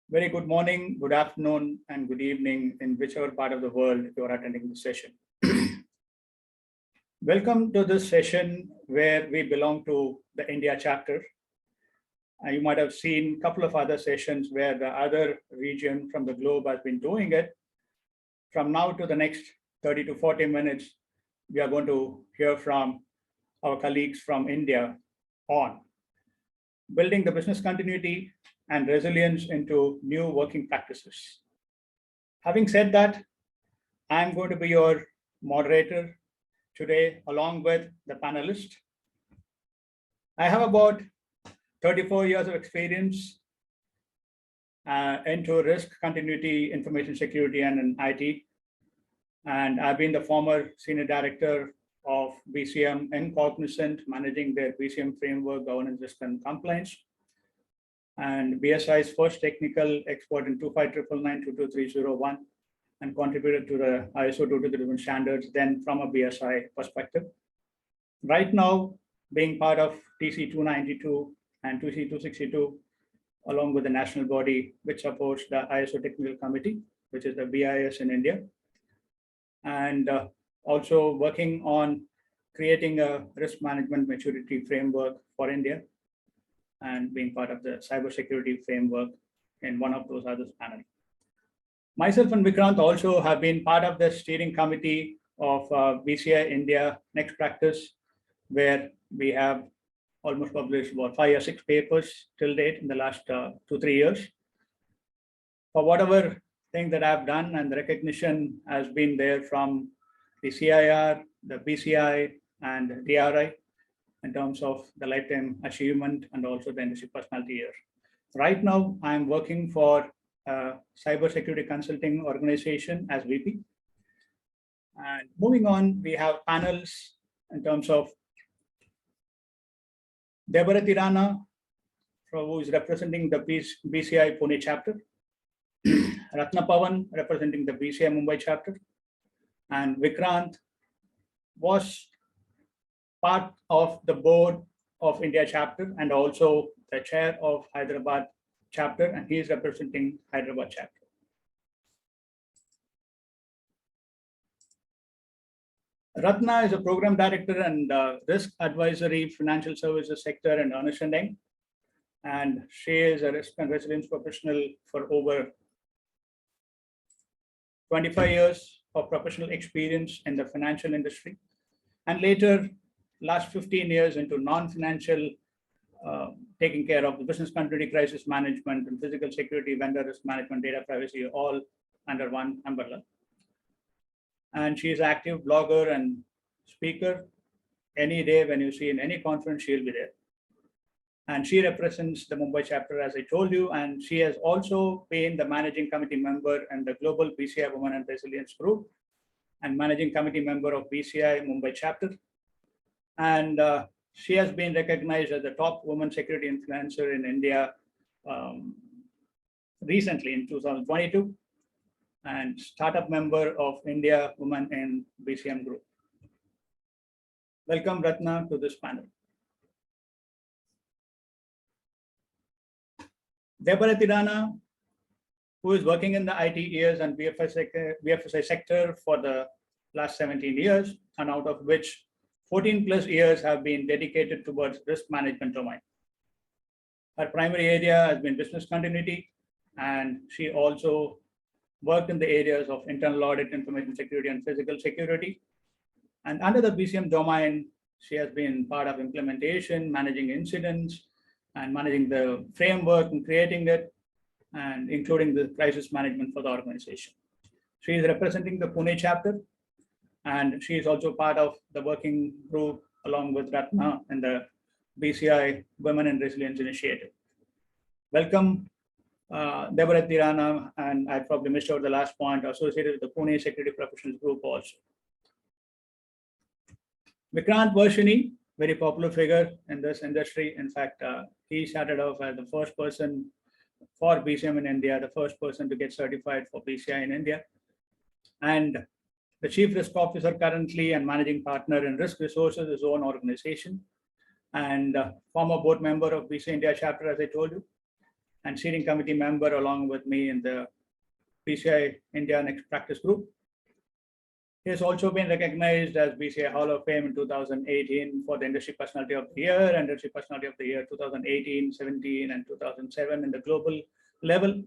Very good morning, good afternoon, and good evening in whichever part of the world you are attending this session. Welcome to this session where we belong to the India chapter. You might have seen a couple of other sessions where the other region from the globe has been doing it. From now to the next 30 to 40 minutes, we are going to hear from our colleagues from India on building the business continuity and resilience into new working practices. Having said that, I'm going to be your moderator today, along with the panelists. I have about 34 years of experience into risk, continuity, information security, and in IT. And I've been the former senior director of BCM in Cognizant, managing their BCM framework, governance, risk, and compliance. And BSI's first technical expert in 25999, 22301, and contributed to the ISO 22301 standards, then from a BSI perspective. Right now, being part of TC 292 and TC 262, along with the national body, which supports the ISO Technical Committee, which is the BIS in India. And also working on creating a risk management maturity framework for India and being part of the cybersecurity framework in one of those other panels. Myself and Vikrant also have been part of the steering committee of BCI India Next Practice, where we have almost published about 5 or 6 papers till date in the last 2-3 years. For whatever thing that I've done, and the recognition has been there from the CIR, the BCI, and DRI in terms of the lifetime achievement and also the industry personality year. Right now, I'm working for a cybersecurity consulting organization as VP. And moving on, we have panels in terms of Deborah Tirana, who is representing the BCI Pune chapter, Ratna Pavan representing the BCI Mumbai chapter, and Vikrant was part of the board of India chapter and also the chair of Hyderabad chapter, and he is representing Hyderabad chapter. Ratna is a program director and risk advisory, financial services sector and Ernst & Young. And she is a risk and resilience professional for over 25 years of professional experience in the financial industry. And later, last 15 years into non-financial, taking care of the business continuity, crisis management, and physical security, vendor risk management, data privacy, all under one umbrella. And she is an active blogger and speaker. Any day when you see in any conference, she'll be there. And she represents the Mumbai chapter, as I told you, and she has also been the managing committee member in the Global BCI Women and Resilience Group and managing committee member of BCI Mumbai chapter. And she has been recognized as the top woman security influencer in India recently in 2022, and startup member of India Women in BCM Group. Welcome, Ratna, to this panel. Deborah Tirana, who is working in the IT years and BFSI sector for the last 17 years, and out of which 14 plus years have been dedicated towards risk management domain. Her primary area has been business continuity, and she also worked in the areas of internal audit, information security, and physical security. And under the BCM domain, she has been part of implementation, managing incidents, and managing the framework and creating it, and including the crisis management for the organization. She is representing the Pune chapter, and she is also part of the working group along with Ratna and the BCI Women and Resilience Initiative. Welcome, Deborah Tirana, and I probably missed out the last point, associated with the Pune Security Professionals Group also. Vikrant Varshini, very popular figure in this industry. In fact, he started off as the first person for BCM in India, the first person to get certified for BCI in India, and the Chief Risk Officer currently and Managing Partner in Risk Resources, his own organization, and former board member of BCI India chapter, as I told you. and steering committee member along with me in the BCI India Next Practice Group. He has also been recognized as BCI Hall of Fame in 2018 for the Industry Personality of the Year, Industry Personality of the Year 2018, 17, and 2007 in the global level.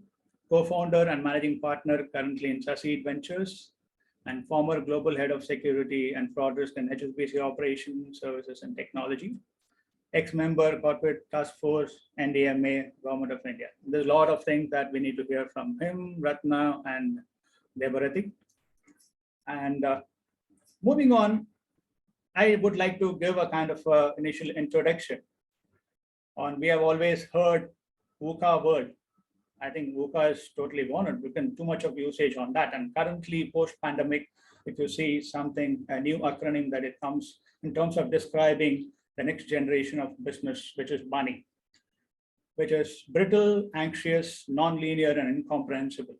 Co-founder and managing partner currently in Succeed Ventures, and former global head of security and fraud risk in HSBC Operations, Services and Technology. Ex-member Corporate Task Force, NDMA, Government of India. There's a lot of things that we need to hear from him, Ratna, and Debarati. And moving on, I would like to give a kind of initial introduction on, we have always heard VUCA word. I think VUCA is totally gone. We've been too much of usage on that. And currently post-pandemic, if you see something, a new acronym that it comes in terms of describing the next generation of business, which is money, which is brittle, anxious, non-linear, and incomprehensible.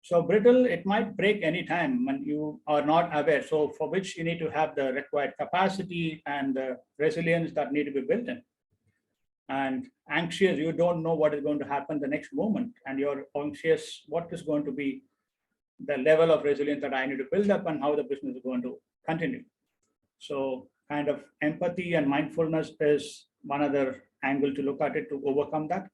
So brittle, it might break anytime when you are not aware. So for which you need to have the required capacity and the resilience that need to be built in. And anxious, you don't know what is going to happen the next moment. And you're anxious, what is going to be the level of resilience that I need to build up and how the business is going to continue. So kind of empathy and mindfulness is one other angle to look at it to overcome that.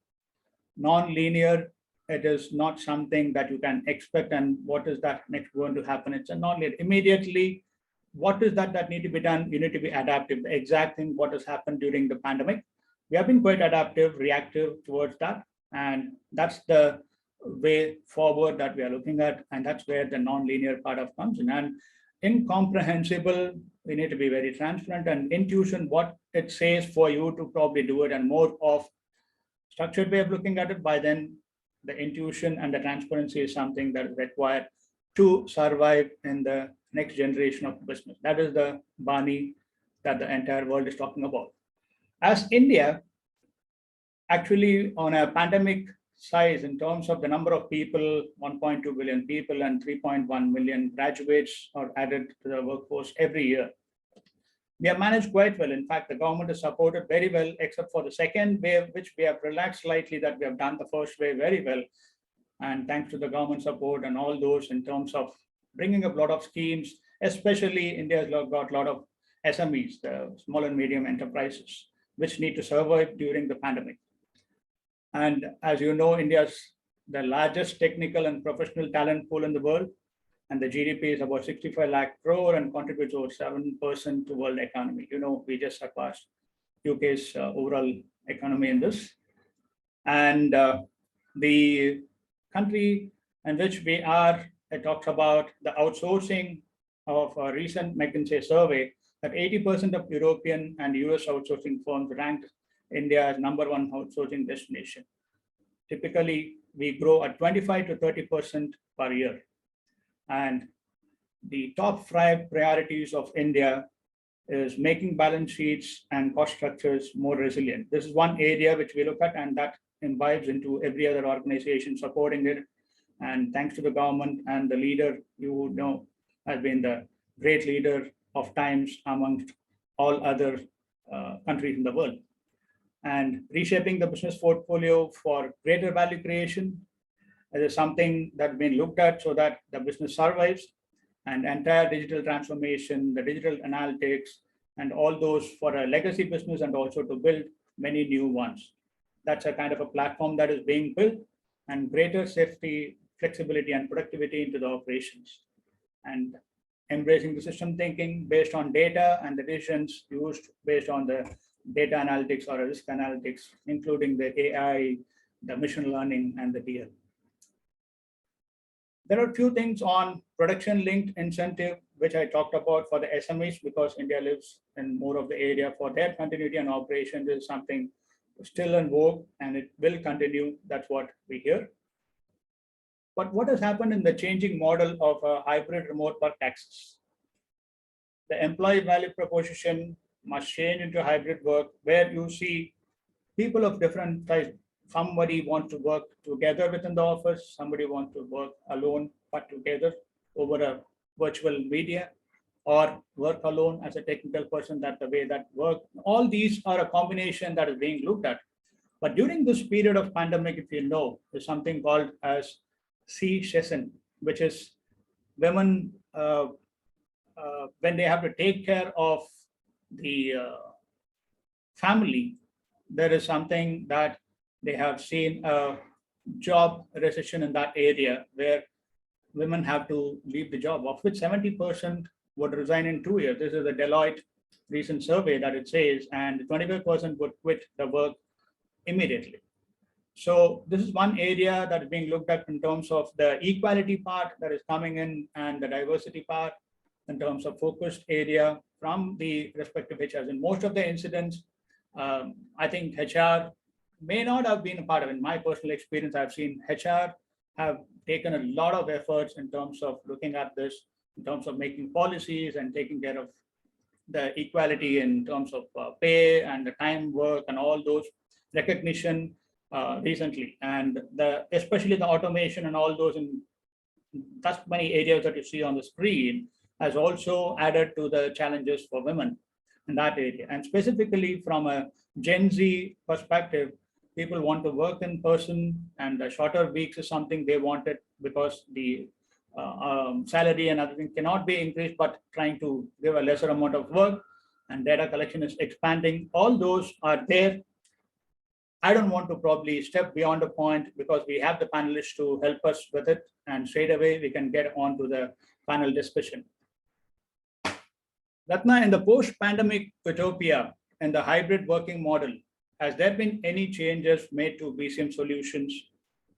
Non-linear, it is not something that you can expect and what is that next going to happen. It's a non-linear. Immediately, what is that need to be done? You need to be adaptive. The exact thing what has happened during the pandemic. We have been quite adaptive, reactive towards that. And that's the way forward that we are looking at. And that's where the non-linear part of comes in. And incomprehensible, we need to be very transparent, and intuition, what it says for you to probably do it, and more of structured way of looking at it. By then, the intuition and the transparency is something that is required to survive in the next generation of business. That is the Bani that the entire world is talking about. As India, actually on a pandemic size in terms of the number of people, 1.2 billion people and 3.1 million graduates are added to the workforce every year. We have managed quite well. In fact, the government has supported very well, except for the second wave, which we have relaxed slightly, that we have done the first wave very well. And thanks to the government support and all those in terms of bringing up a lot of schemes, especially India has got a lot of SMEs, the small and medium enterprises, which need to survive during the pandemic. And as you know, India is the largest technical and professional talent pool in the world. And the GDP is about 65 lakh crore and contributes over 7% to world economy. You know, we just surpassed UK's overall economy in this. And the country in which we are, it talks about the outsourcing of a recent McKinsey survey that 80% of European and US outsourcing firms ranked India as #1 outsourcing destination. Typically, we grow at 25 to 30% per year. And the top 5 priorities of India is making balance sheets and cost structures more resilient. This is one area which we look at, and that imbibes into every other organization supporting it. And thanks to the government and the leader, you would know, has been the great leader of times amongst all other countries in the world. And reshaping the business portfolio for greater value creation is something that's been looked at so that the business survives, and entire digital transformation, the digital analytics, and all those for a legacy business and also to build many new ones. That's a kind of a platform that is being built, and greater safety, flexibility, and productivity into the operations. And embracing the system thinking based on data and the decisions used based on the data analytics or risk analytics, including the AI, the machine learning, and the DL. There are a few things on production-linked incentive, which I talked about for the SMEs, because India lives in more of the area for their continuity and operations is something still in vogue, and it will continue. That's what we hear. But what has happened in the changing model of a hybrid remote work access? The employee value proposition must change into hybrid work, where you see people of different types. Somebody wants to work together within the office, somebody wants to work alone but together over a virtual media, or work alone as a technical person, that the way that work. All these are a combination that is being looked at. But during this period of pandemic, if you know, there's something called as C-session, which is women when they have to take care of the family, there is something that they have seen a job recession in that area where women have to leave the job, of which 70% would resign in 2 years. This is a Deloitte recent survey that it says, and 25% would quit the work immediately. So this is one area that is being looked at in terms of the equality part that is coming in and the diversity part in terms of focused area from the respective HRs. In most of the incidents, I think HR may not have been a part of it. In my personal experience, I've seen HR have taken a lot of efforts in terms of looking at this, in terms of making policies and taking care of the equality in terms of pay and the time work and all those recognition recently. And especially the automation and all those in that many areas that you see on the screen has also added to the challenges for women in that area. And specifically from a Gen Z perspective, people want to work in person, and the shorter weeks is something they wanted because the salary and everything cannot be increased, but trying to give a lesser amount of work, and data collection is expanding. All those are there. I don't want to probably step beyond a point because we have the panelists to help us with it, and straight away we can get on to the panel discussion. Ratna, in the post-pandemic utopia and the hybrid working model, has there been any changes made to BCM solutions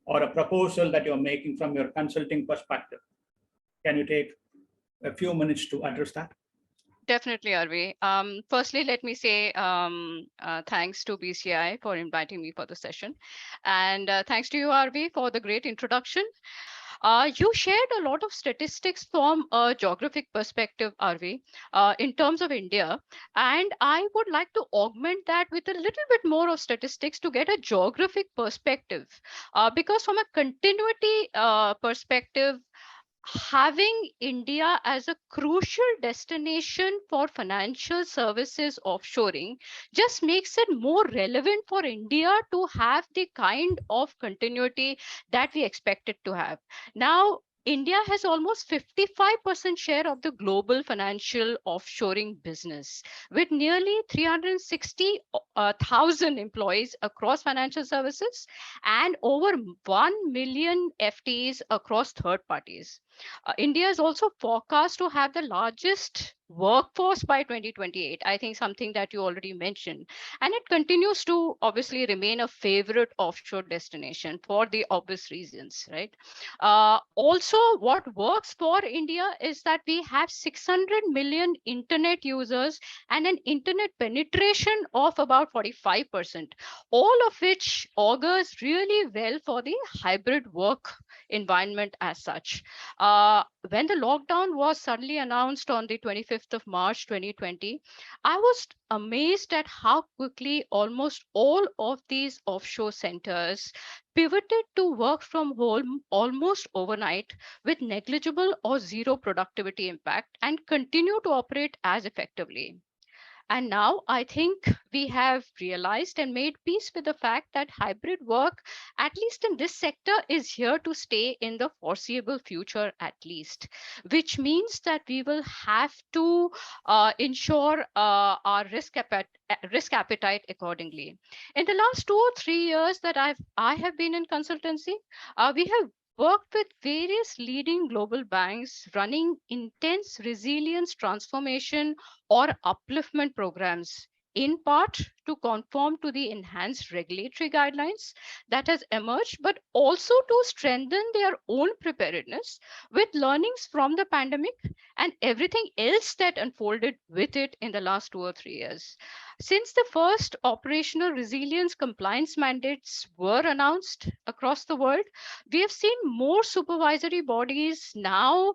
or a proposal that you're making from your consulting perspective? Can you take a few minutes to address that? Definitely, Arvi. Firstly, let me say thanks to BCI for inviting me for the session. And thanks to you, Arvi, for the great introduction. You shared a lot of statistics from a geographic perspective, Arvi, in terms of India. And I would like to augment that with a little bit more of statistics to get a geographic perspective. Because from a continuity perspective, having India as a crucial destination for financial services offshoring just makes it more relevant for India to have the kind of continuity that we expect it to have. Now, India has almost 55% share of the global financial offshoring business, with nearly 360,000 employees across financial services and over 1 million FTEs across third parties. India is also forecast to have the largest workforce by 2028. I think something that you already mentioned. And it continues to obviously remain a favorite offshore destination for the obvious reasons, right? Also, what works for India is that we have 600 million internet users and an internet penetration of about 45%, all of which augurs really well for the hybrid work environment as such. When the lockdown was suddenly announced on the 25th of March 2020, I was amazed at how quickly almost all of these offshore centers pivoted to work from home almost overnight with negligible or zero productivity impact and continue to operate as effectively. And now I think we have realized and made peace with the fact that hybrid work, at least in this sector, is here to stay in the foreseeable future, at least, which means that we will have to ensure our risk appetite accordingly. In the last 2 or 3 years that I have been in consultancy, we have worked with various leading global banks running intense resilience transformation or upliftment programs, in part to conform to the enhanced regulatory guidelines that has emerged, but also to strengthen their own preparedness with learnings from the pandemic and everything else that unfolded with it in the last 2 or 3 years. Since the first operational resilience compliance mandates were announced across the world, we have seen more supervisory bodies now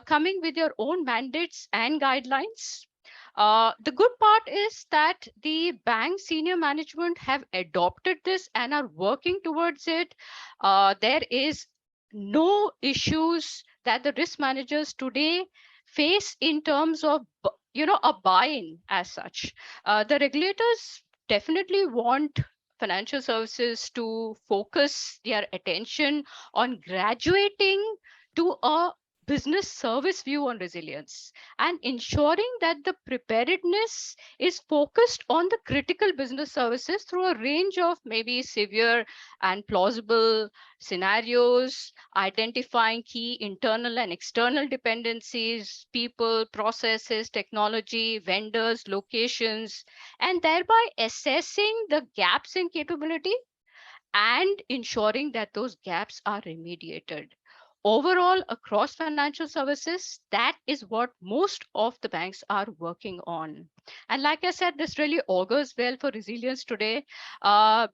coming with their own mandates and guidelines. The good part is that the bank senior management have adopted this and are working towards it. There is no issues that the risk managers today face in terms of a buy-in as such. The regulators definitely want financial services to focus their attention on graduating to a business service view on resilience and ensuring that the preparedness is focused on the critical business services through a range of maybe severe and plausible scenarios, identifying key internal and external dependencies, people, processes, technology, vendors, locations, and thereby assessing the gaps in capability and ensuring that those gaps are remediated. Overall, across financial services, that is what most of the banks are working on. And like I said, this really augurs well for resilience today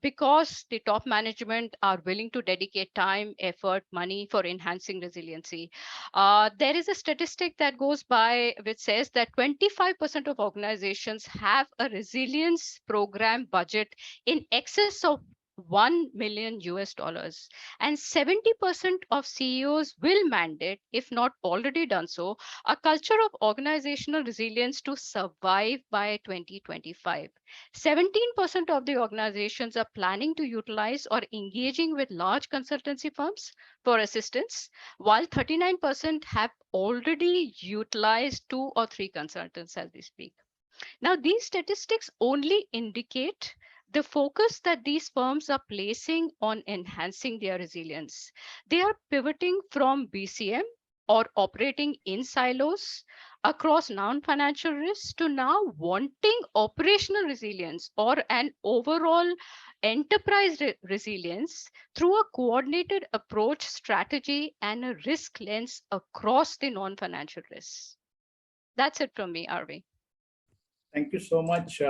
because the top management are willing to dedicate time, effort, money for enhancing resiliency. There is a statistic that goes by which says that 25% of organizations have a resilience program budget in excess of 1 million US dollars, and 70% of CEOs will mandate, if not already done so, a culture of organizational resilience to survive by 2025. 17% of the organizations are planning to utilize or engaging with large consultancy firms for assistance, while 39% have already utilized 2 or 3 consultants as we speak. Now, these statistics only indicate the focus that these firms are placing on enhancing their resilience. They are pivoting from BCM or operating in silos across non-financial risks to now wanting operational resilience or an overall enterprise resilience through a coordinated approach, strategy, and a risk lens across the non-financial risks. That's it from me, Arvi. Thank you so much.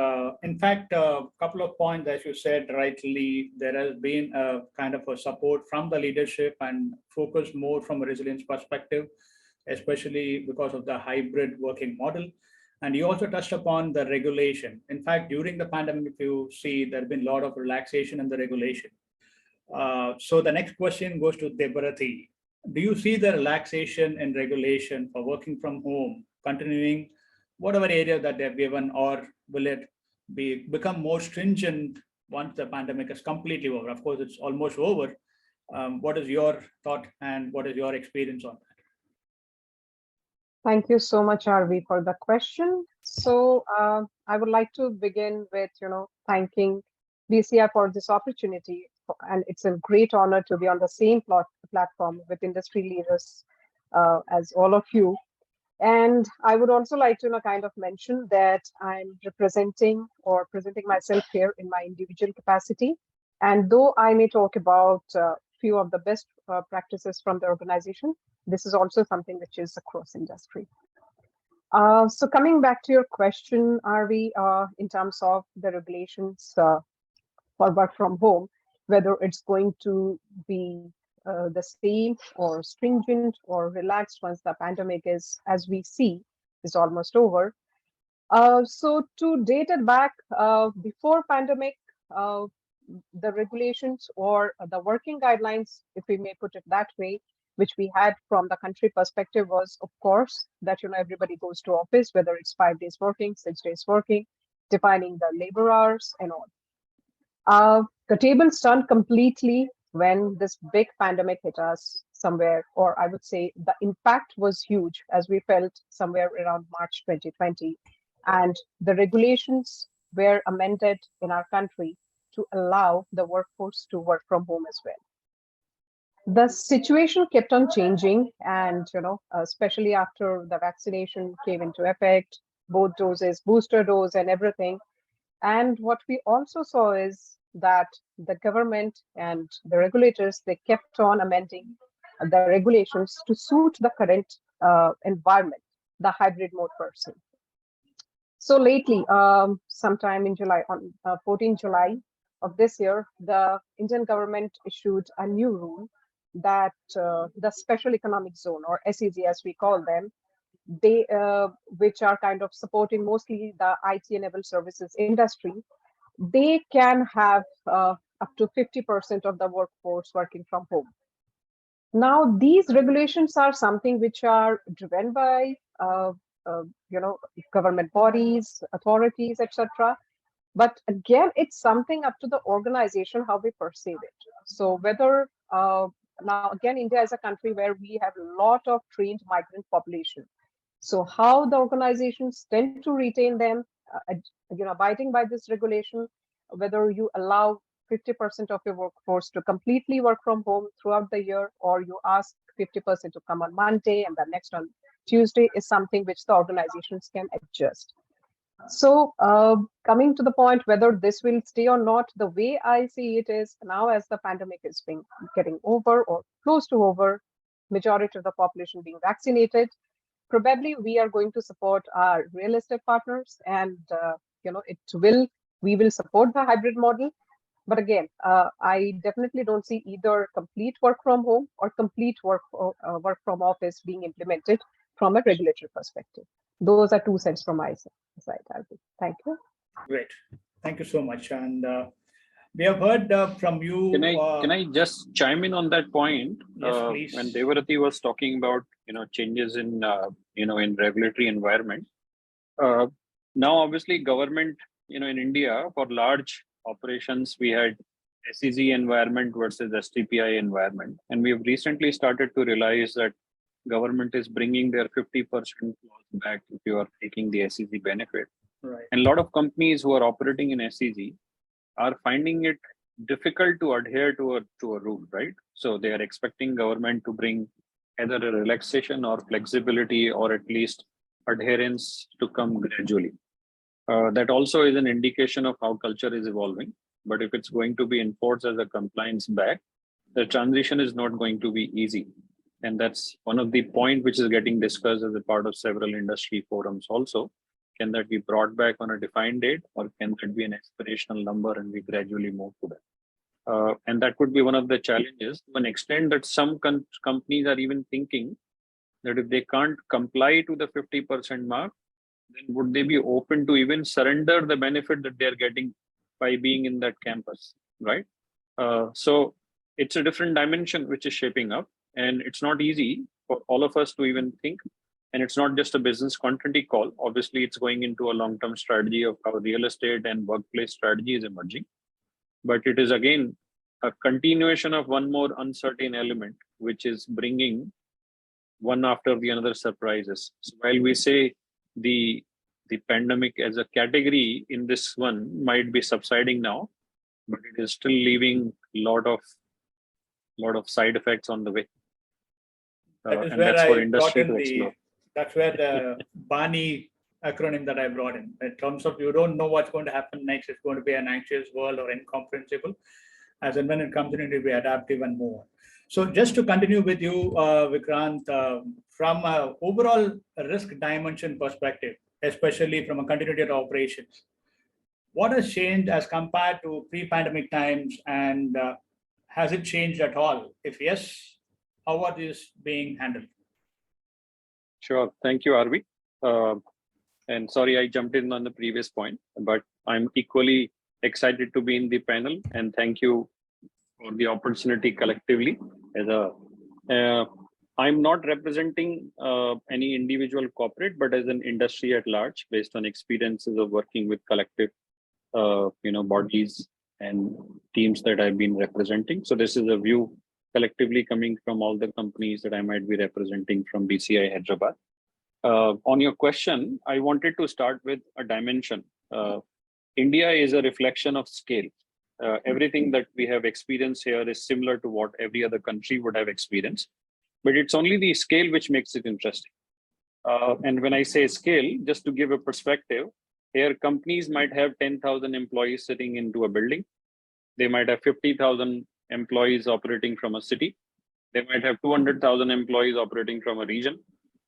In fact, a couple of points, as you said rightly, there has been a kind of a support from the leadership and focus more from a resilience perspective, especially because of the hybrid working model. And you also touched upon the regulation. In fact, during the pandemic, if you see, there has been a lot of relaxation in the regulation. So the next question goes to Debarati. Do you see the relaxation in regulation for working from home continuing whatever area that they've given, or will it become more stringent once the pandemic is completely over? Of course, it's almost over. What is your thought and what is your experience on that? Thank you so much, Arvi, for the question. So I would like to begin with, thanking BCI for this opportunity. And it's a great honor to be on the same platform with industry leaders as all of you. And I would also like to kind of mention that I'm representing or presenting myself here in my individual capacity. And though I may talk about a few of the best practices from the organization, this is also something which is across industry. So coming back to your question, Arvi, in terms of the regulations for work from home, whether it's going to be the same or stringent or relaxed once the pandemic is, as we see, is almost over. So to date it back, before pandemic, the regulations or the working guidelines, if we may put it that way, which we had from the country perspective was, of course, that everybody goes to office, whether it's 5 days working, 6 days working, defining the labor hours and all. The tables turned completely when this big pandemic hit us somewhere, or I would say the impact was huge as we felt somewhere around March 2020. And the regulations were amended in our country to allow the workforce to work from home as well. The situation kept on changing, and especially after the vaccination came into effect, both doses, booster dose and everything. And what we also saw is that the government and the regulators, they kept on amending the regulations to suit the current environment, the hybrid mode person. So lately, sometime in July, on 14 July of this year, the Indian government issued a new rule that the special economic zone, or SEZ as we call them, they which are kind of supporting mostly the IT-enabled services industry, they can have up to 50% of the workforce working from home. Now, these regulations are something which are driven by government bodies, authorities, etc. But again, it's something up to the organization how we perceive it. So whether now again, India is a country where we have a lot of trained migrant population. So how the organizations tend to retain them, abiding by this regulation, whether you allow 50% of your workforce to completely work from home throughout the year, or you ask 50% to come on Monday and the next on Tuesday, is something which the organizations can adjust. So coming to the point whether this will stay or not, the way I see it is now as the pandemic is getting over or close to over, majority of the population being vaccinated, probably we are going to support our real estate partners, and we will support the hybrid model. But again, I definitely don't see either complete work from home or complete work from office being implemented from a regulatory perspective. Those are 2 cents from my side, Arvi. Thank you. Great. Thank you so much. And we have heard from you. Can I just chime in on that point? Yes, please. When Devarati was talking about changes in in regulatory environment. Now, obviously, government in India for large operations we had SEZ environment versus STPI environment, and we have recently started to realize that government is bringing their 50% clause back if you are taking the SEZ benefit. Right. And a lot of companies who are operating in SEZ are finding it difficult to adhere to a rule, right? So they are expecting government to bring either a relaxation or flexibility, or at least adherence to come gradually. That also is an indication of how culture is evolving. But if it's going to be enforced as a compliance back, the transition is not going to be easy. And that's one of the points which is getting discussed as a part of several industry forums also. Can that be brought back on a defined date, or can that be an aspirational number and we gradually move to that? And that could be one of the challenges to an extent that some companies are even thinking that if they can't comply to the 50% mark, then would they be open to even surrender the benefit that they're getting by being in that campus, right? So it's a different dimension which is shaping up, and it's not easy for all of us to even think. And it's not just a business continuity call. Obviously, it's going into a long-term strategy of how real estate and workplace strategy is emerging. But it is again a continuation of one more uncertain element, which is bringing one after the another surprises. So while we say the pandemic as a category in this one might be subsiding now, but it is still leaving a lot of side effects on the way. And that's for industry to explore. That's where the BANI acronym that I brought in terms of you don't know what's going to happen next. It's going to be an anxious world or incomprehensible. As and when it comes in, to be adaptive and more. So just to continue with you, Vikrant, from an overall risk dimension perspective, especially from a continuity of operations, what has changed as compared to pre-pandemic times, and has it changed at all? If yes, how are these being handled? Sure. Thank you, Arvi. And sorry, I jumped in on the previous point, but I'm equally excited to be in the panel, and thank you for the opportunity collectively. I'm not representing any individual corporate, but as an industry at large, based on experiences of working with collective, bodies and teams that I've been representing. So this is a view collectively coming from all the companies that I might be representing from BCI Hyderabad. On your question, I wanted to start with a dimension. India is a reflection of scale. Everything that we have experienced here is similar to what every other country would have experienced, but it's only the scale which makes it interesting. And when I say scale, just to give a perspective, here companies might have 10,000 employees sitting into a building. They might have 50,000 employees operating from a city. They might have 200,000 employees operating from a region,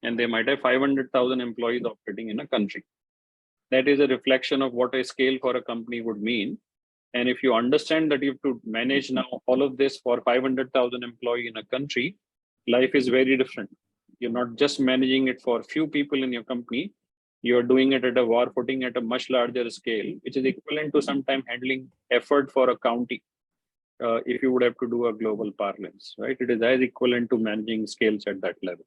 and they might have 500,000 employees operating in a country. That is a reflection of what a scale for a company would mean. And if you understand that you have to manage now all of this for 500,000 employees in a country, life is very different. You're not just managing it for a few people in your company. You're doing it at a war footing at a much larger scale, which is equivalent to sometimes handling effort for a county. If you would have to do a global parlance, right? It is as equivalent to managing scales at that level.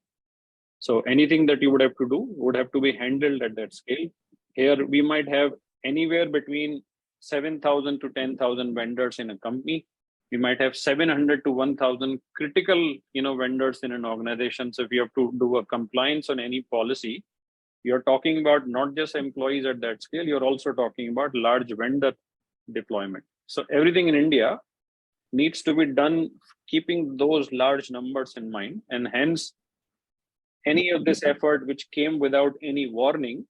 So anything that you would have to do would have to be handled at that scale. Here, we might have anywhere between 7,000 to 10,000 vendors in a company. We might have 700 to 1,000 critical, vendors in an organization. So if you have to do a compliance on any policy, you're talking about not just employees at that scale, you're also talking about large vendor deployment. So everything in India needs to be done keeping those large numbers in mind, and hence any of this effort which came without any warning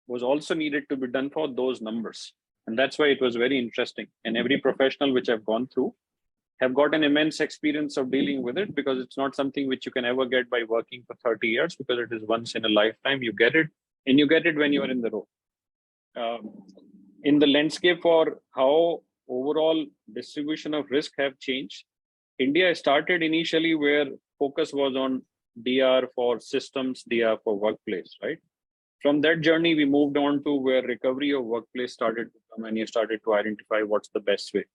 was also needed to be done for those numbers. And that's why it was very interesting. And every professional which I've gone through have got an immense experience of dealing with it, because it's not something which you can ever get by working for 30 years, because it is once in a lifetime. You get it, and you get it when you are in the role. In the landscape for how overall distribution of risk have changed, India started initially where focus was on DR for systems, DR for workplace, right? From that journey, we moved on to where recovery of workplace started to come, and you started to identify what's the best way.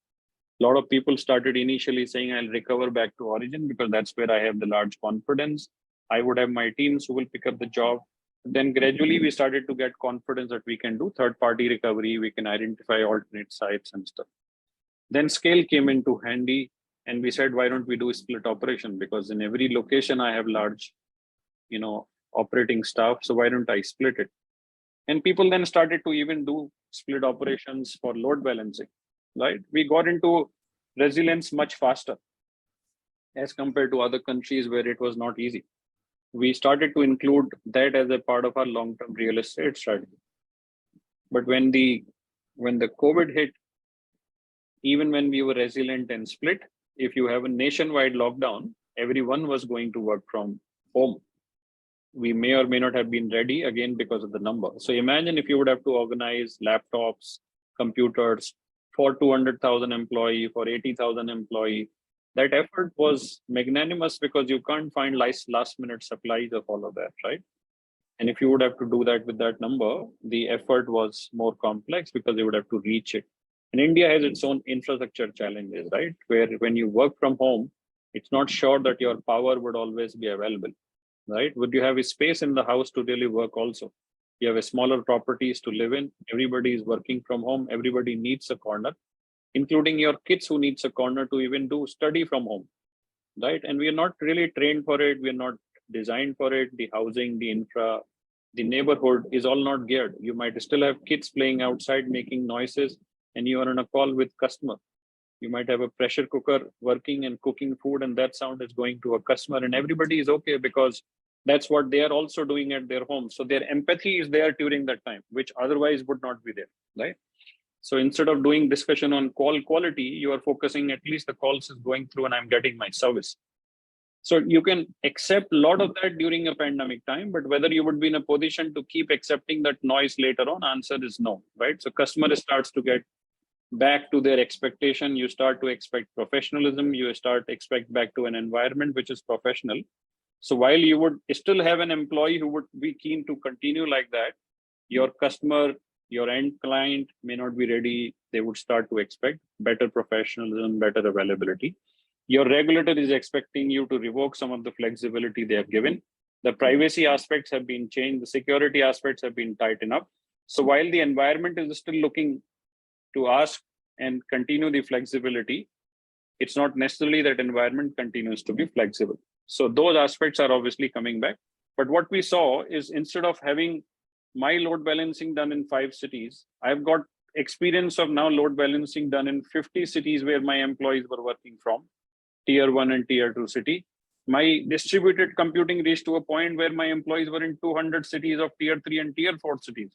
A lot of people started initially saying, I'll recover back to origin because that's where I have the large confidence. I would have my teams who will pick up the job. Then gradually we started to get confidence that we can do third-party recovery, we can identify alternate sites and stuff. Then scale came into handy, and we said, why don't we do a split operation? Because in every location I have large, operating staff. So why don't I split it? And people then started to even do split operations for load balancing, right? We got into resilience much faster as compared to other countries where it was not easy. We started to include that as a part of our long-term real estate strategy. But when the COVID hit, even when we were resilient and split, if you have a nationwide lockdown, everyone was going to work from home. We may or may not have been ready, again, because of the number. So imagine if you would have to organize laptops, computers for 200,000 employee, for 80,000 employee. That effort was magnanimous because you can't find last minute supplies of all of that, right? And if you would have to do that with that number, the effort was more complex because you would have to reach it. And India has its own infrastructure challenges, right? Where when you work from home, it's not sure that your power would always be available, right? Would you have a space in the house to really work also? You have a smaller properties to live in. Everybody is working from home. Everybody needs a corner, including your kids who needs a corner to even do study from home, right? And we are not really trained for it. We are not designed for it. The housing, the infra, the neighborhood is all not geared. You might still have kids playing outside, making noises, and you are on a call with customer. You might have a pressure cooker working and cooking food, and that sound is going to a customer, and everybody is okay because that's what they are also doing at their home. So their empathy is there during that time, which otherwise would not be there, right? So instead of doing discussion on call quality, you are focusing at least the calls is going through and I'm getting my service. So you can accept a lot of that during a pandemic time, but whether you would be in a position to keep accepting that noise later on, answer is no, right? So customer starts to get back to their expectation. You start to expect professionalism. You start to expect back to an environment which is professional. So while you would still have an employee who would be keen to continue like that, your customer, your end client may not be ready. They would start to expect better professionalism, better availability. Your regulator is expecting you to revoke some of the flexibility they have given. The privacy aspects have been changed. The security aspects have been tightened up. So while the environment is still looking to ask and continue the flexibility, it's not necessarily that environment continues to be flexible. So those aspects are obviously coming back. But what we saw is instead of having my load balancing done in 5 cities, I've got experience of now load balancing done in 50 cities where my employees were working from, tier 1 and tier 2 city. My distributed computing reached to a point where my employees were in 200 cities of tier 3 and tier 4 cities.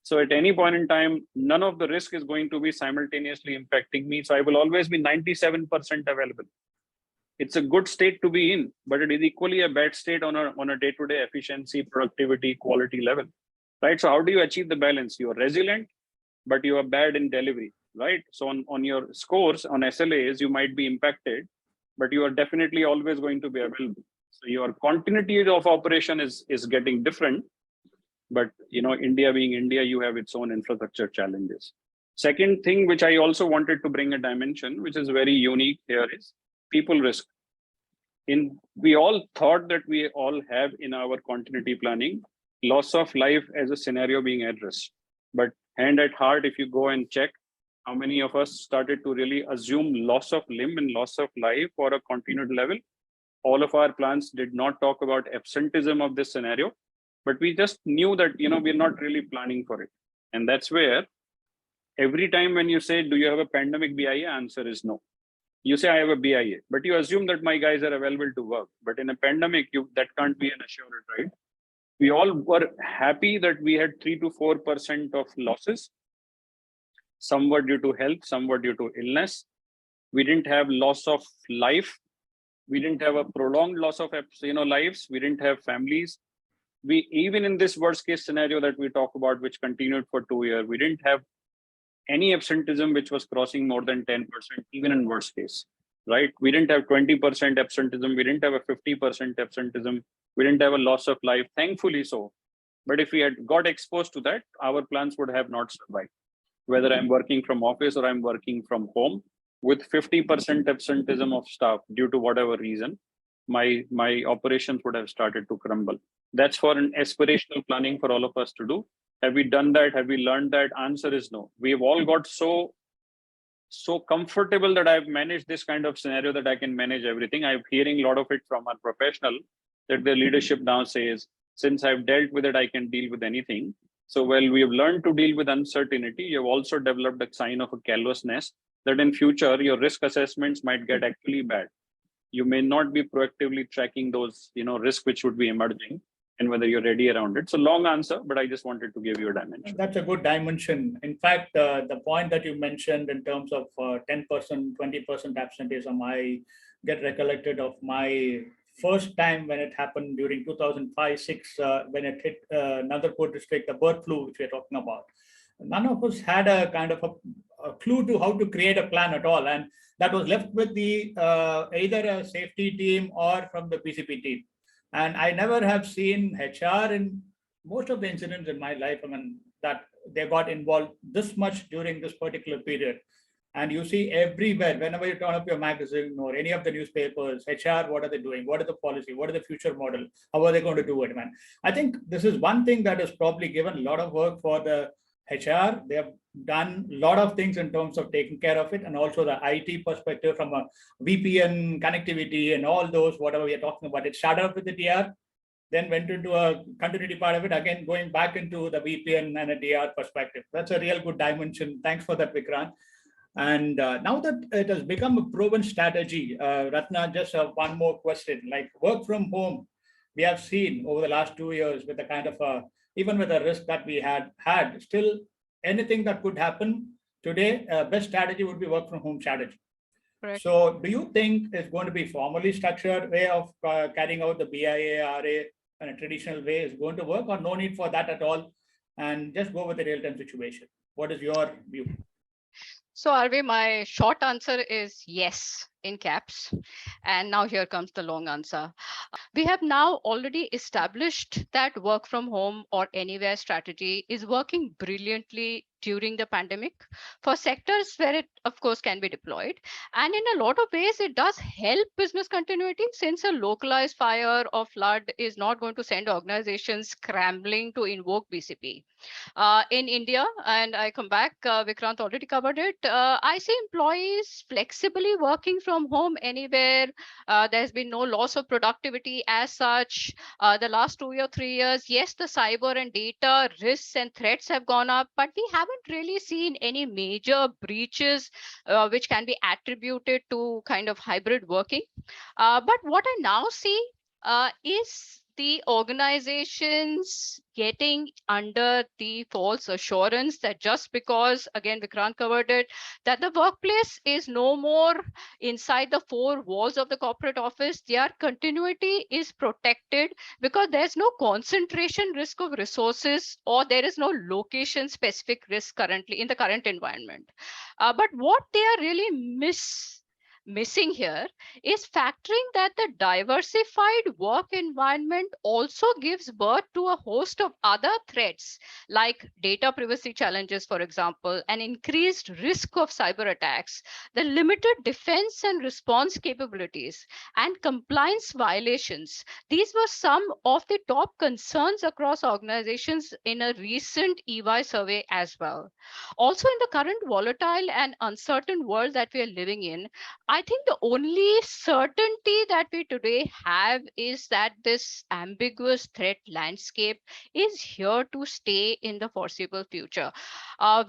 So at any point in time, none of the risk is going to be simultaneously impacting me. So I will always be 97% available. It's a good state to be in, but it is equally a bad state on a day-to-day efficiency, productivity, quality level, right? So how do you achieve the balance? You are resilient, but you are bad in delivery, right? So on your scores, on SLAs, you might be impacted, but you are definitely always going to be available. So your continuity of operation is getting different. But India being India, you have its own infrastructure challenges. Second thing, which I also wanted to bring a dimension, which is very unique here, is people risk. We all thought that we all have in our continuity planning, loss of life as a scenario being addressed. But hand at heart, if you go and check, How many of us started to really assume loss of limb and loss of life for a continued level? All of our plans did not talk about absenteeism of this scenario, but we just knew that, we're not really planning for it. And that's where every time when you say, do you have a pandemic BIA? Answer is no. You say, I have a BIA, but you assume that my guys are available to work. But in a pandemic, that can't be an assurance, right? We all were happy that we had 3 to 4% of losses. Some were due to health, some were due to illness. We didn't have loss of life. We didn't have a prolonged loss of lives. We didn't have families. We, even in this worst case scenario that we talk about, which continued for 2 years, we didn't have any absenteeism which was crossing more than 10%, even in worst case, right? We didn't have 20% absenteeism. We didn't have a 50% absenteeism. We didn't have a loss of life, thankfully so. But if we had got exposed to that, our plans would have not survived. Whether I'm working from office or I'm working from home, with 50% absenteeism of staff due to whatever reason, my operations would have started to crumble. That's for an aspirational planning for all of us to do. Have we done that? Have we learned that? Answer is no. We've all got so comfortable that I've managed this kind of scenario that I can manage everything. I'm hearing a lot of it from our professional that the leadership now says, since I've dealt with it, I can deal with anything. So while we have learned to deal with uncertainty, you've also developed a sign of a callousness that in future, your risk assessments might get actually bad. You may not be proactively tracking those, risks which would be emerging and whether you're ready around it. So long answer, but I just wanted to give you a dimension. That's a good dimension. In fact, the point that you mentioned in terms of 10%, 20% absenteeism, I get recollected of my first time when it happened during 2005-06, when it hit Nagpur district, the bird flu, which we're talking about. None of us had a kind of a clue to how to create a plan at all. And that was left with the either a safety team or from the BCP team. And I never have seen HR in most of the incidents in my life, that they got involved this much during this particular period. And you see everywhere, whenever you turn up your magazine or any of the newspapers, HR, what are they doing? What is the policy? What is the future model? How are they going to do it, man? I think this is one thing that has probably given a lot of work for the HR. They have done a lot of things in terms of taking care of it, and also the IT perspective from a VPN connectivity and all those, whatever we are talking about. It started off with the DR, then went into a continuity part of it, again, going back into the VPN and a DR perspective. That's a real good dimension. Thanks for that, Vikrant. And now that it has become a proven strategy, Ratna, just one more question, like work from home, we have seen over the last 2 years with the kind of, even with the risk that we had, still anything that could happen today, best strategy would be work from home strategy. Correct. So do you think it's going to be formally structured way of carrying out the BIA, RA in a traditional way is going to work, or no need for that at all, and just go with the real-time situation? What is your view? So Arvi, my short answer is yes, in caps. And now here comes the long answer. We have now already established that work from home or anywhere strategy is working brilliantly during the pandemic for sectors where it, of course, can be deployed. And in a lot of ways, it does help business continuity, since a localized fire or flood is not going to send organizations scrambling to invoke BCP. In India, and I come back, Vikrant already covered it, I see employees flexibly working from home anywhere. There's been no loss of productivity as such. The last 2 or 3 years, yes, the cyber and data risks and threats have gone up, but we haven't really seen any major breaches which can be attributed to kind of hybrid working. But what I now see is the organizations getting under the false assurance that just because, again, Vikrant covered it, that the workplace is no more inside the 4 walls of the corporate office, their continuity is protected because there's no concentration risk of resources, or there is no location specific risk currently in the current environment. But what they are really missing here is factoring that the diversified work environment also gives birth to a host of other threats like data privacy challenges, for example, an increased risk of cyber attacks, the limited defense and response capabilities, and compliance violations. These were some of the top concerns across organizations in a recent EY survey as well. Also, in the current volatile and uncertain world that we are living in, I think the only certainty that we today have is that this ambiguous threat landscape is here to stay in the foreseeable future.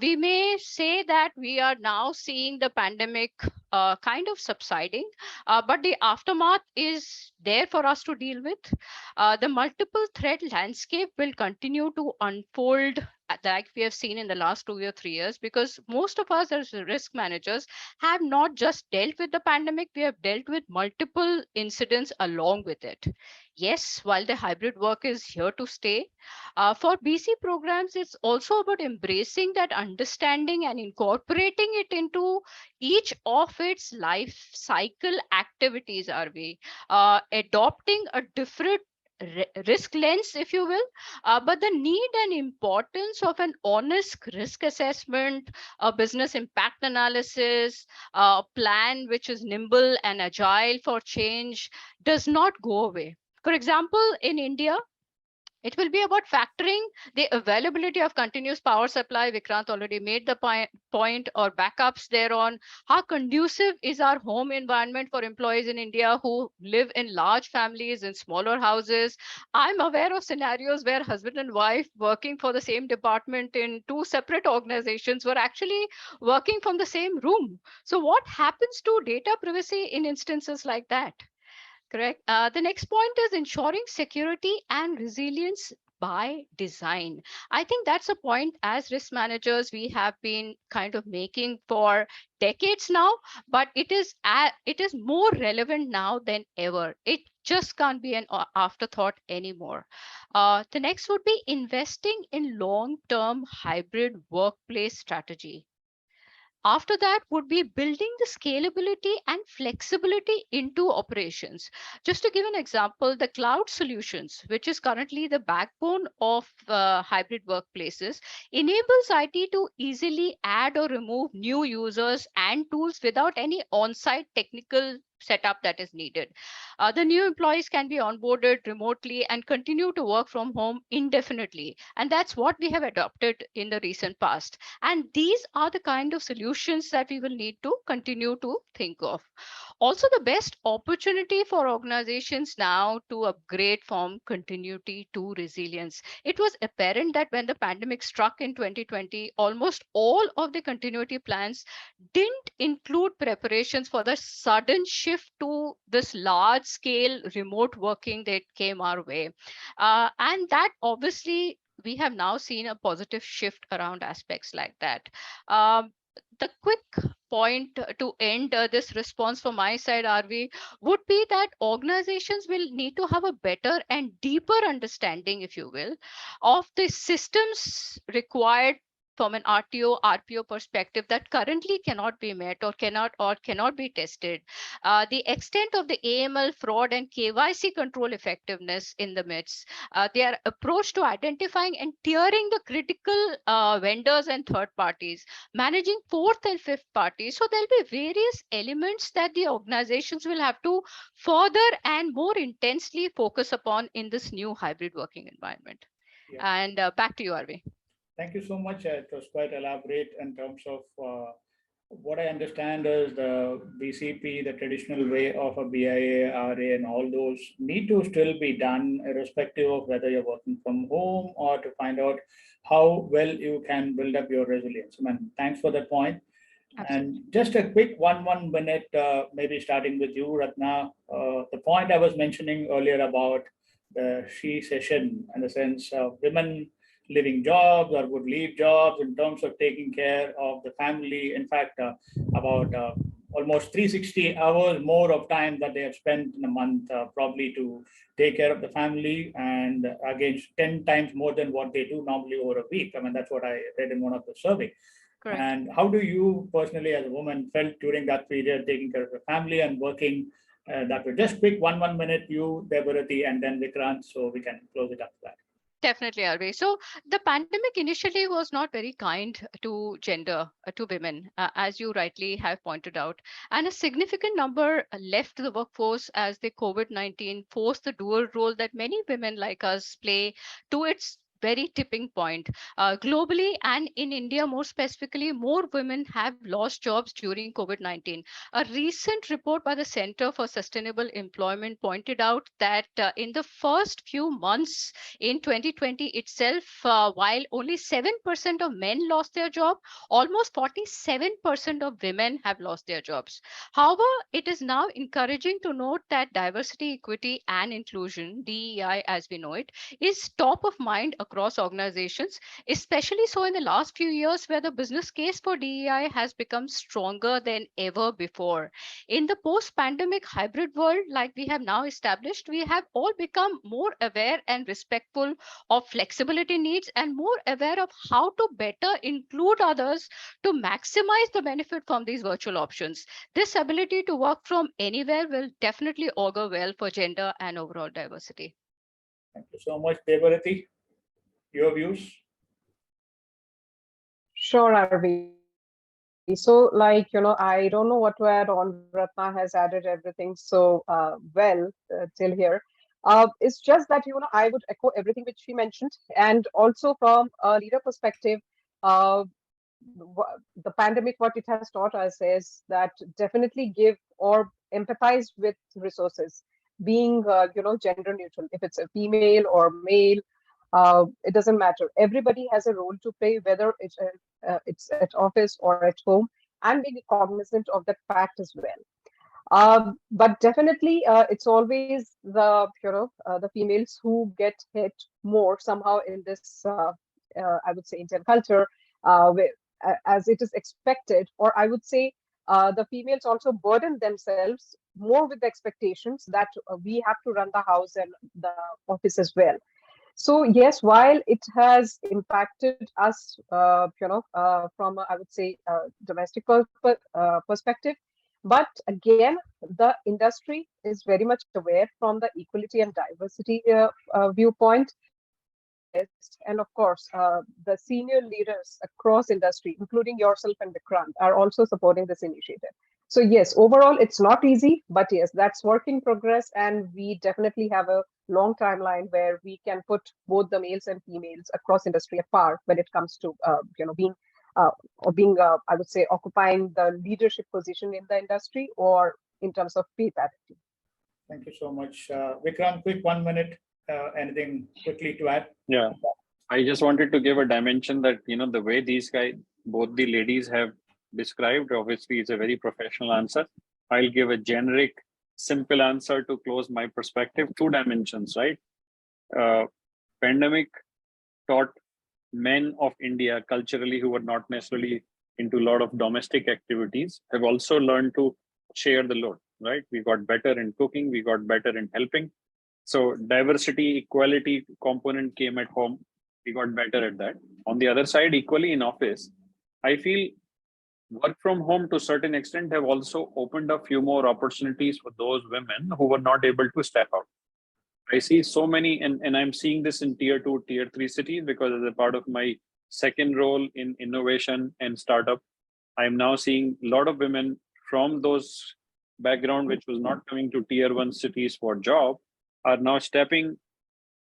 We may say that we are now seeing the pandemic kind of subsiding, but the aftermath is there for us to deal with. The multiple threat landscape will continue to unfold like we have seen in the last 2 or 3 years, because most of us as risk managers have not just dealt with the pandemic, we have dealt with multiple incidents along with it. Yes, while the hybrid work is here to stay, for BC programs, it's also about embracing that understanding and incorporating it into each of its life cycle activities. Are we adopting a different risk lens, if you will, but the need and importance of an honest risk assessment, a business impact analysis, a plan which is nimble and agile for change does not go away. For example, in India, it will be about factoring the availability of continuous power supply. Vikrant already made the point, or backups thereon. How conducive is our home environment for employees in India who live in large families in smaller houses? I'm aware of scenarios where husband and wife working for the same department in two separate organizations were actually working from the same room. So what happens to data privacy in instances like that? Correct. The next point is ensuring security and resilience by design. I think that's a point as risk managers we have been kind of making for decades now, but it is more relevant now than ever. It just can't be an afterthought anymore. The next would be investing in long-term hybrid workplace strategy. After that would be building the scalability and flexibility into operations. Just to give an example, the cloud solutions, which is currently the backbone of hybrid workplaces, enables IT to easily add or remove new users and tools without any on-site technical setup that is needed. The new employees can be onboarded remotely and continue to work from home indefinitely. And that's what we have adopted in the recent past. And these are the kind of solutions that we will need to continue to think of. Also, the best opportunity for organizations now to upgrade from continuity to resilience. It was apparent that when the pandemic struck in 2020, almost all of the continuity plans didn't include preparations for the sudden shift to this large scale remote working that came our way. And that obviously we have now seen a positive shift around aspects like that. The quick point to end this response from my side, RV, would be that organizations will need to have a better and deeper understanding, if you will, of the systems required from an RTO, RPO perspective that currently cannot be met or cannot be tested. The extent of the AML fraud and KYC control effectiveness in the midst, their approach to identifying and tiering the critical vendors and third parties, managing fourth and fifth parties. So there'll be various elements that the organizations will have to further and more intensely focus upon in this new hybrid working environment. Yeah. And back to you, Arvi. Thank you so much. It was quite elaborate in terms of what I understand is the BCP, the traditional way of a BIA, RA, and all those need to still be done, irrespective of whether you're working from home or to find out how well you can build up your resilience. I mean, thanks for that point. Absolutely. And just a quick one minute, maybe starting with you, Ratna. The point I was mentioning earlier about the she session, in the sense of women leaving jobs or would leave jobs in terms of taking care of the family. In fact, about almost 360 hours more of time that they have spent in a month, probably to take care of the family, and again, 10 times more than what they do normally over a week. I mean, that's what I read in one of the survey. Correct. And how do you personally, as a woman, felt during that period, taking care of your family and working? That way, just quick one minute, you, Debarati, and then Vikrant, so we can close it up to that. Definitely, Arvi. So the pandemic initially was not very kind to gender, to women, as you rightly have pointed out. And a significant number left the workforce as the COVID-19 forced the dual role that many women like us play to its very tipping point. Globally and in India, more specifically, more women have lost jobs during COVID-19. A recent report by the Center for Sustainable Employment pointed out that in the first few months in 2020 itself, while only 7% of men lost their job, almost 47% of women have lost their jobs. However, it is now encouraging to note that diversity, equity, and inclusion, DEI as we know it, is top of mind across organizations, especially so in the last few years where the business case for DEI has become stronger than ever before. In the post-pandemic hybrid world, like we have now established, we have all become more aware and respectful of flexibility needs and more aware of how to better include others to maximize the benefit from these virtual options. This ability to work from anywhere will definitely augur well for gender and overall diversity. Thank you so much, Debarati. Your views? Sure, Arvi. So, I don't know what to add on. Ratna has added everything so well till here. It's just that, I would echo everything which she mentioned. And also from a leader perspective, uh, the pandemic, what it has taught us is that definitely give or empathize with resources, being, gender neutral. If it's a female or male, it doesn't matter. Everybody has a role to play, whether it's at office or at home, and being cognizant of that fact as well. But definitely, it's always the females who get hit more somehow in this, I would say, Indian culture, as it is expected, or I would say the females also burden themselves more with the expectations that we have to run the house and the office as well. So yes, while it has impacted us, from I would say domestic perspective, but again, the industry is very much aware from the equality and diversity viewpoint. And of course, the senior leaders across industry, including yourself and Vikrant, are also supporting this initiative. So yes, overall, it's not easy, but yes, that's work in progress, and we definitely have a long timeline where we can put both the males and females across industry at par when it comes to being I would say occupying the leadership position in the industry or in terms of pay parity. Thank you so much, Vikrant. Quick 1 minute. Anything quickly to add? Yeah, I just wanted to give a dimension that, the way these guys, both the ladies have described, obviously it's a very professional answer. I'll give a generic, simple answer to close my perspective. 2 dimensions, right? Pandemic taught men of India culturally who were not necessarily into a lot of domestic activities have also learned to share the load, right? We got better in cooking, we got better in helping. So diversity, equality component came at home. We got better at that. On the other side, equally in office, I feel work from home to a certain extent have also opened up few more opportunities for those women who were not able to step out. I see so many, and I'm seeing this in tier 2, tier 3 cities, because as a part of my second role in innovation and startup, I'm now seeing a lot of women from those background, which was not coming to tier 1 cities for job, are now stepping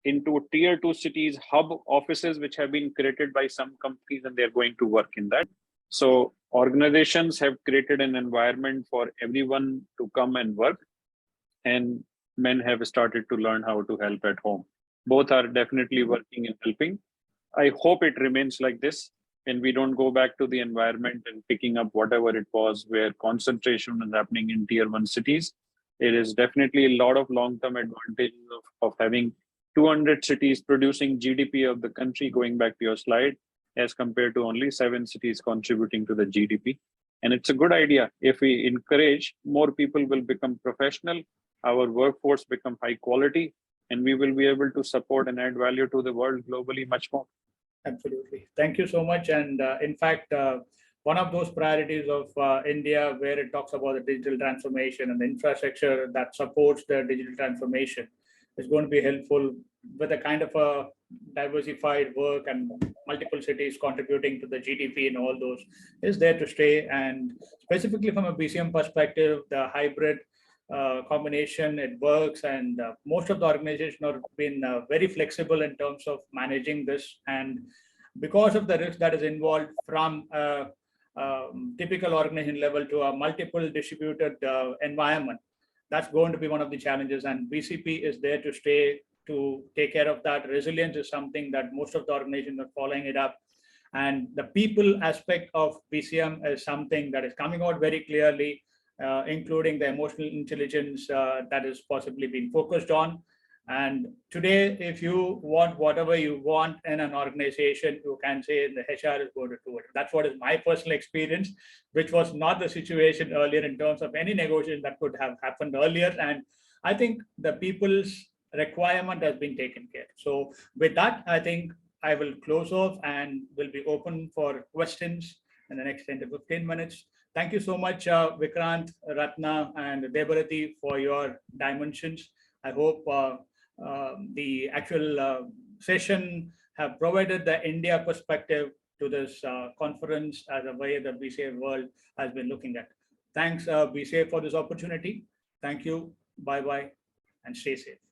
into tier 2 cities, hub offices, which have been created by some companies, and they're going to work in that. So organizations have created an environment for everyone to come and work, and men have started to learn how to help at home. Both are definitely working and helping. I hope it remains like this, and we don't go back to the environment and picking up whatever it was where concentration is happening in tier 1 cities. It is definitely a lot of long-term advantages of having 200 cities producing GDP of the country, going back to your slide, as compared to only 7 cities contributing to the GDP. And it's a good idea. If we encourage, more people will become professional, our workforce become high quality, and we will be able to support and add value to the world globally much more. Absolutely. Thank you so much. And in fact, one of those priorities of India, where it talks about the digital transformation and the infrastructure that supports the digital transformation, is going to be helpful with a kind of a diversified work and multiple cities contributing to the GDP and all those is there to stay. And specifically from a BCM perspective, the hybrid combination, it works, and most of the organizations have been very flexible in terms of managing this. And because of the risk that is involved from typical organization level to a multiple distributed environment, that's going to be one of the challenges. And BCP is there to stay to take care of that. Resilience is something that most of the organizations are following it up. And the people aspect of BCM is something that is coming out very clearly, including the emotional intelligence that is possibly being focused on. And today, if you want whatever you want in an organization, you can say the HR is going to do it. That's what is my personal experience, which was not the situation earlier in terms of any negotiation that could have happened earlier. And I think the people's requirement has been taken care. So with that, I think I will close off and will be open for questions in the next 10 to 15 minutes. Thank you so much, Vikrant, Ratna, and Debarati for your dimensions. I hope the actual session have provided the India perspective to this conference as a way the BCA world has been looking at. Thanks, BCA, for this opportunity. Thank you. Bye-bye, and stay safe.